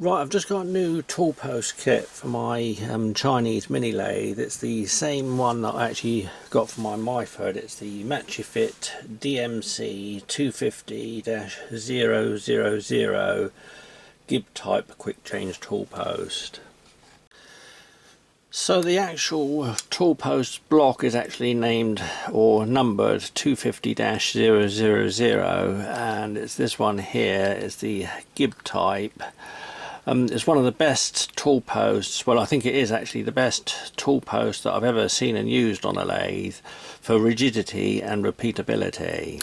Right, I've just got a new Toolpost kit for my Chinese Mini Lathe. It's the same one that I actually got for my Machifit. It's the Machifit DMC 250-000 gib type quick change Toolpost. So the actual Toolpost block is actually named or numbered 250-000, and it's this one here. It's the gib type. It's one of the best tool posts. Well, I think it is actually the best tool post that I've ever seen and used on a lathe for rigidity and repeatability.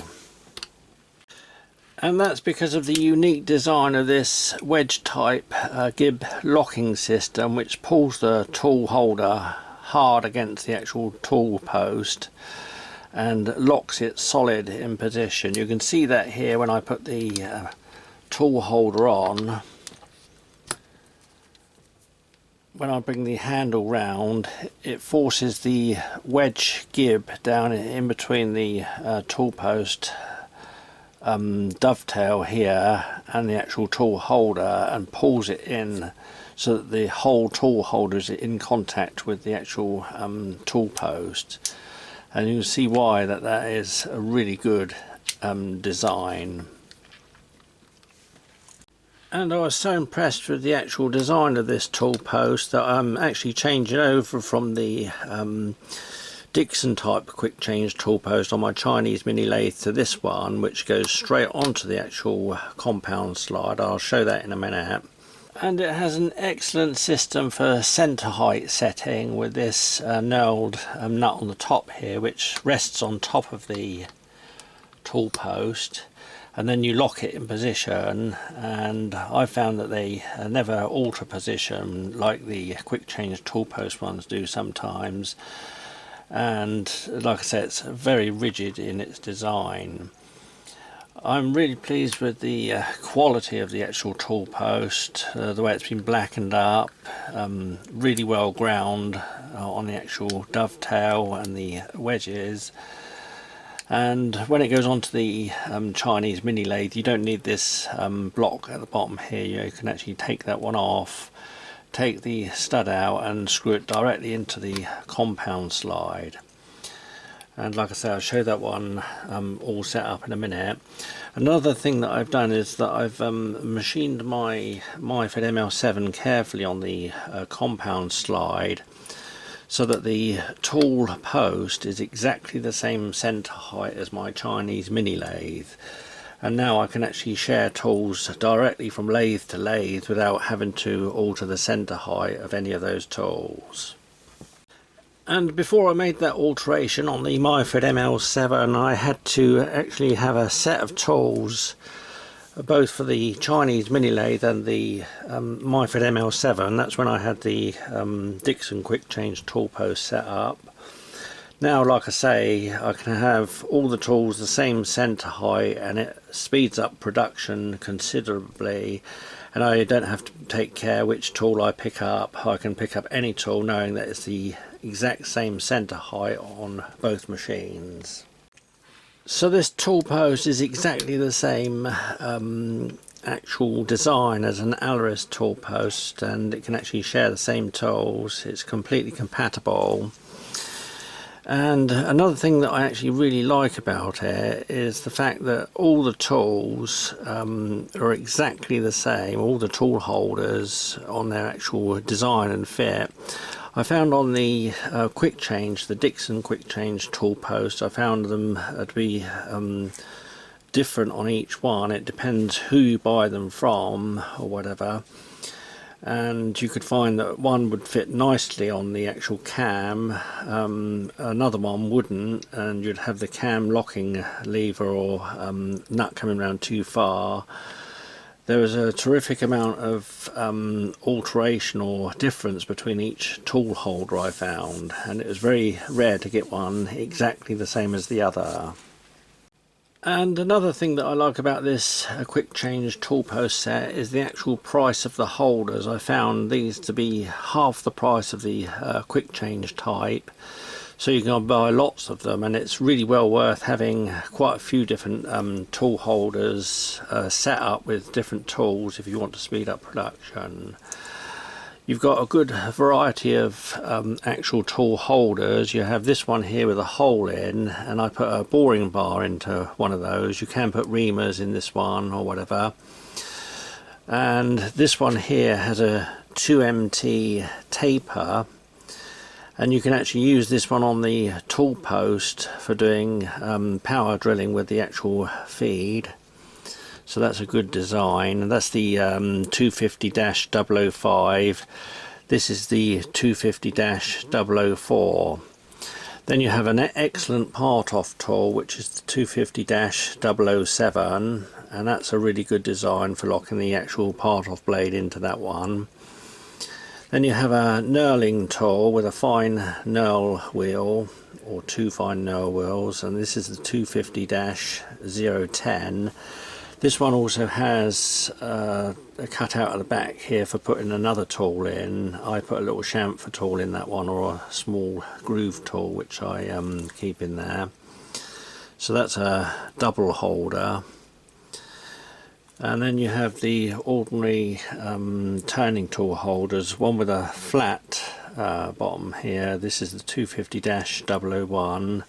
And that's because of the unique design of this wedge type gib locking system, which pulls the tool holder hard against the actual tool post and locks it solid in position. You can see that here when I put the tool holder on. When I bring the handle round, it forces the wedge gib down in between the tool post dovetail here and the actual tool holder and pulls it in so that the whole tool holder is in contact with the actual tool post. And you can see why that is a really good design. And I was so impressed with the actual design of this tool post that I'm actually changing over from the Dixon type quick change tool post on my Chinese Mini Lathe to this one, which goes straight onto the actual compound slide. I'll show that in a minute. And it has an excellent system for center height setting with this nailed nut on the top here, which rests on top of the tool post. And then you lock it in position, and I found that they never alter position like the quick change tool post ones do sometimes. And like I said, it's very rigid in its design. I'm really pleased with the quality of the actual tool post, the way it's been blackened up, really well ground on the actual dovetail and the wedges. And when it goes onto the Chinese Mini Lathe, you don't need this block at the bottom here. You can actually take that one off, take the stud out and screw it directly into the compound slide. And like I say, I'll show that one all set up in a minute. Another thing that I've done is that I've machined my Machifit ML7 carefully on the compound slide, so that the tool post is exactly the same center height as my Chinese Mini Lathe. And now I can actually share tools directly from lathe to lathe without having to alter the center height of any of those tools. And before I made that alteration on the Machifit ML7, I had to actually have a set of tools both for the Chinese Mini Lathe and the Machifit ML7. That's when I had the Dixon quick change tool post set up. Now, like I say, I can have all the tools the same center height, and it speeds up production considerably, and I don't have to take care which tool I pick up. I can pick up any tool knowing that it's the exact same center height on both machines. So this tool post is exactly the same actual design as an Aloris tool post, and it can actually share the same tools. It's completely compatible. And another thing that I actually really like about it is the fact that all the tools are exactly the same, all the tool holders on their actual design and fit. I found on the quick change, the Dixon quick change tool post, I found them to be different on each one. It depends who you buy them from or whatever. And you could find that one would fit nicely on the actual cam, another one wouldn't, and you'd have the cam locking lever or nut coming around too far. There was a terrific amount of alteration or difference between each tool holder I found, and it was very rare to get one exactly the same as the other. And another thing that I like about this quick change tool post set is the actual price of the holders. I found these to be half the price of the quick change type, so you can buy lots of them, and it's really well worth having quite a few different tool holders set up with different tools if you want to speed up production. You've got a good variety of actual tool holders. You have this one here with a hole in, and I put a boring bar into one of those. You can put reamers in this one or whatever. And this one here has a 2MT taper, and you can actually use this one on the tool post for doing power drilling with the actual feed. So that's a good design, and that's the 250-005. This is the 250-004. Then you have an excellent part-off tool, which is the 250-007, and that's a really good design for locking the actual part-off blade into that one. Then you have a knurling tool with a fine knurl wheel, or two fine knurl wheels, and this is the 250-010. This one also has a cutout at the back here for putting another tool in. I put a little chamfer tool in that one, or a small groove tool, which I keep in there. So that's a double holder. And then you have the ordinary turning tool holders, one with a flat bottom here. This is the 250-001.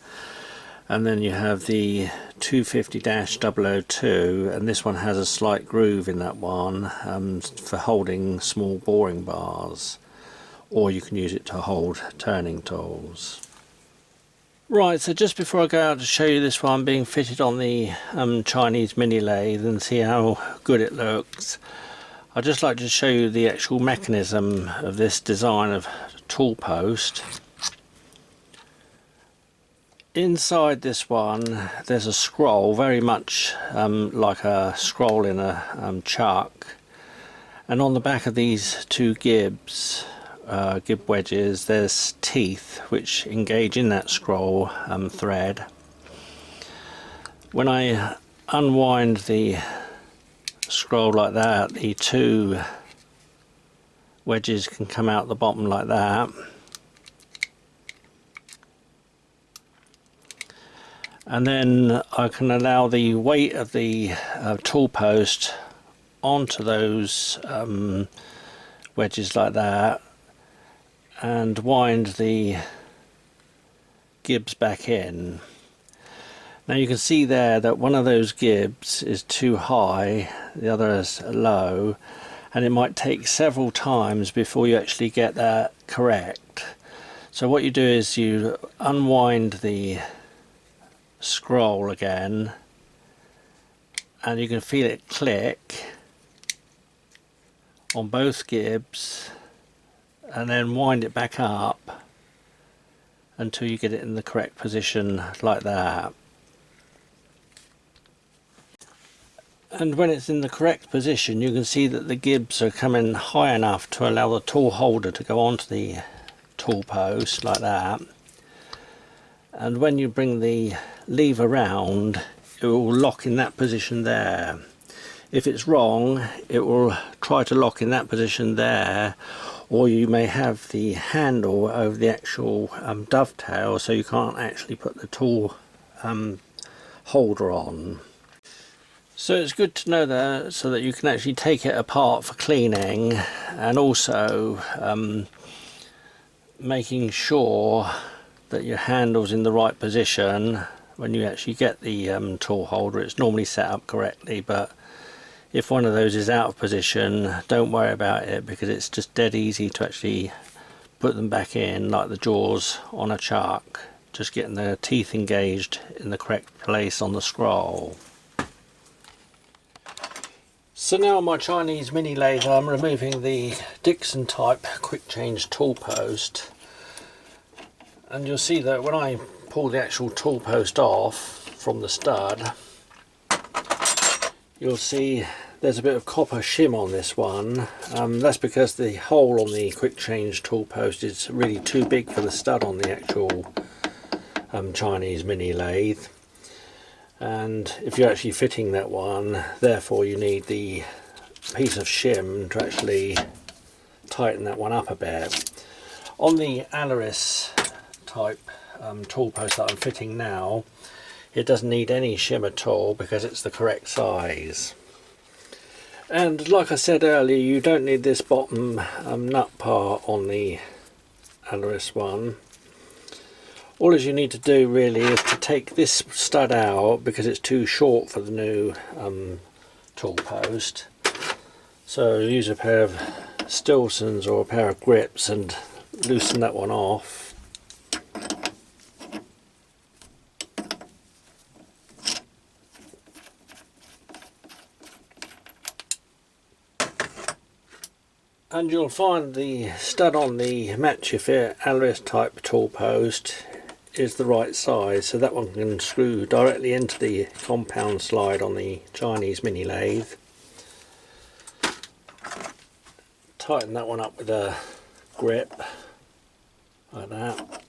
And then you have the 250-002, and this one has a slight groove in that one for holding small boring bars, or you can use it to hold turning tools. Right, so just before I go out to show you this one being fitted on the Chinese Mini Lathe and see how good it looks, I'd just like to show you the actual mechanism of this design of tool post. Inside this one there's a scroll, very much like a scroll in a chuck, and on the back of these two gibs, gib wedges, there's teeth which engage in that scroll thread. When I unwind the scroll like that, the two wedges can come out the bottom like that. And then I can allow the weight of the tool post onto those wedges like that, and wind the gibs back in. Now you can see there that one of those gibs is too high, the other is low, and it might take several times before you actually get that correct. So what you do is you unwind the scroll again, and you can feel it click on both gibs, and then wind it back up until you get it in the correct position like that. And when it's in the correct position, you can see that the gibs are coming high enough to allow the tool holder to go onto the tool post like that. And when you bring the lever round, it will lock in that position there. If it's wrong, it will try to lock in that position there, or you may have the handle over the actual dovetail, so you can't actually put the tool holder on. So it's good to know that, so that you can actually take it apart for cleaning, and also making sure that your handle's in the right position when you actually get the tool holder. It's normally set up correctly, but if one of those is out of position, don't worry about it, because it's just dead easy to actually put them back in, like the jaws on a chuck, just getting the teeth engaged in the correct place on the scroll. So now on my Chinese Mini Lathe, I'm removing the Dixon type quick change tool post. And you'll see that when I pull the actual tool post off from the stud, you'll see there's a bit of copper shim on this one. That's because the hole on the quick change tool post is really too big for the stud on the actual Chinese Mini Lathe. And if you're actually fitting that one, therefore you need the piece of shim to actually tighten that one up a bit. On the Aloris type tool post that I'm fitting now, it doesn't need any shim at all because it's the correct size. And like I said earlier, you don't need this bottom nut part on the Aloris one. All you need to do really is to take this stud out because it's too short for the new tool post. So use a pair of Stilsons or a pair of grips and loosen that one off. And you'll find the stud on the Machifit Aloris type tool post is the right size, so that one can screw directly into the compound slide on the Chinese Mini Lathe. Tighten that one up with a grip like that.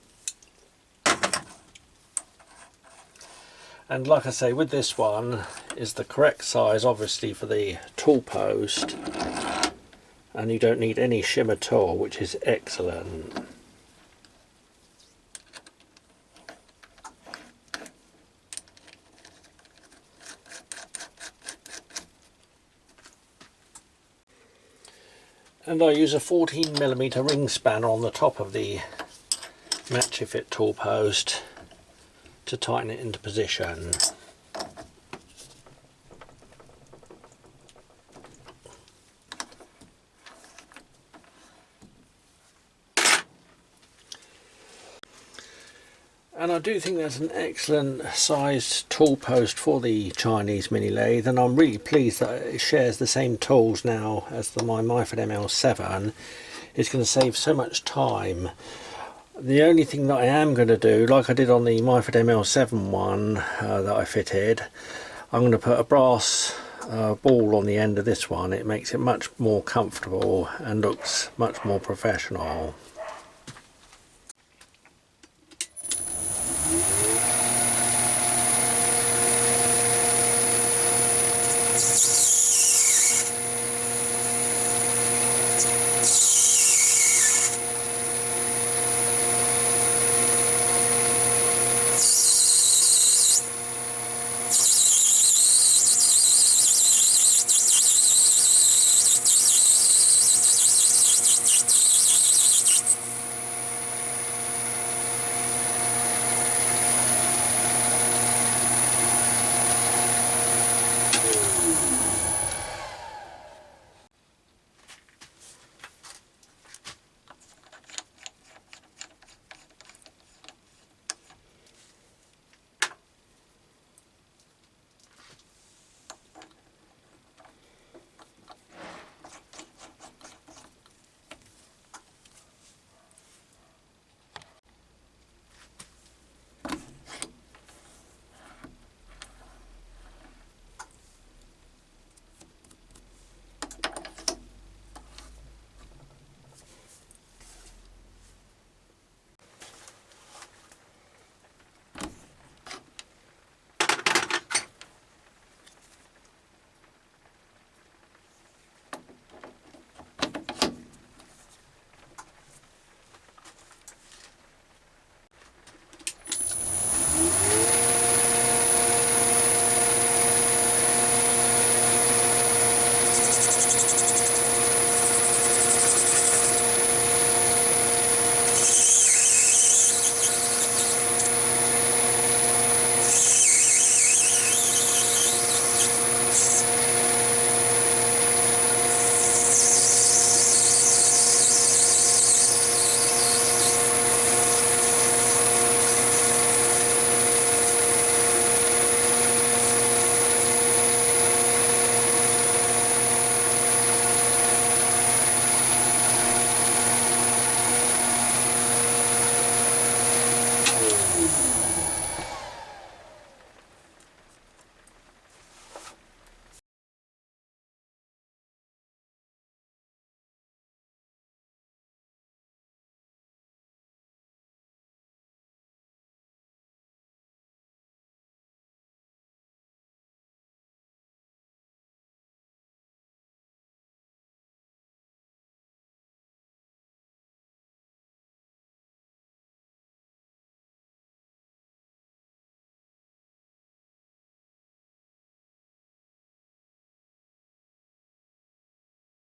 And like I say, with this one is the correct size obviously for the tool post, and you don't need any shim at all, which is excellent. And I use a 14mm ring spanner on the top of the Machifit tool post to tighten it into position. And I do think that's an excellent sized tool post for the Chinese Mini Lathe, and I'm really pleased that it shares the same tools now as my Machifit ML7. It's going to save so much time. The only thing that I am going to do, like I did on the Machifit ML7 one that I fitted, I'm going to put a brass ball on the end of this one. It makes it much more comfortable and looks much more professional.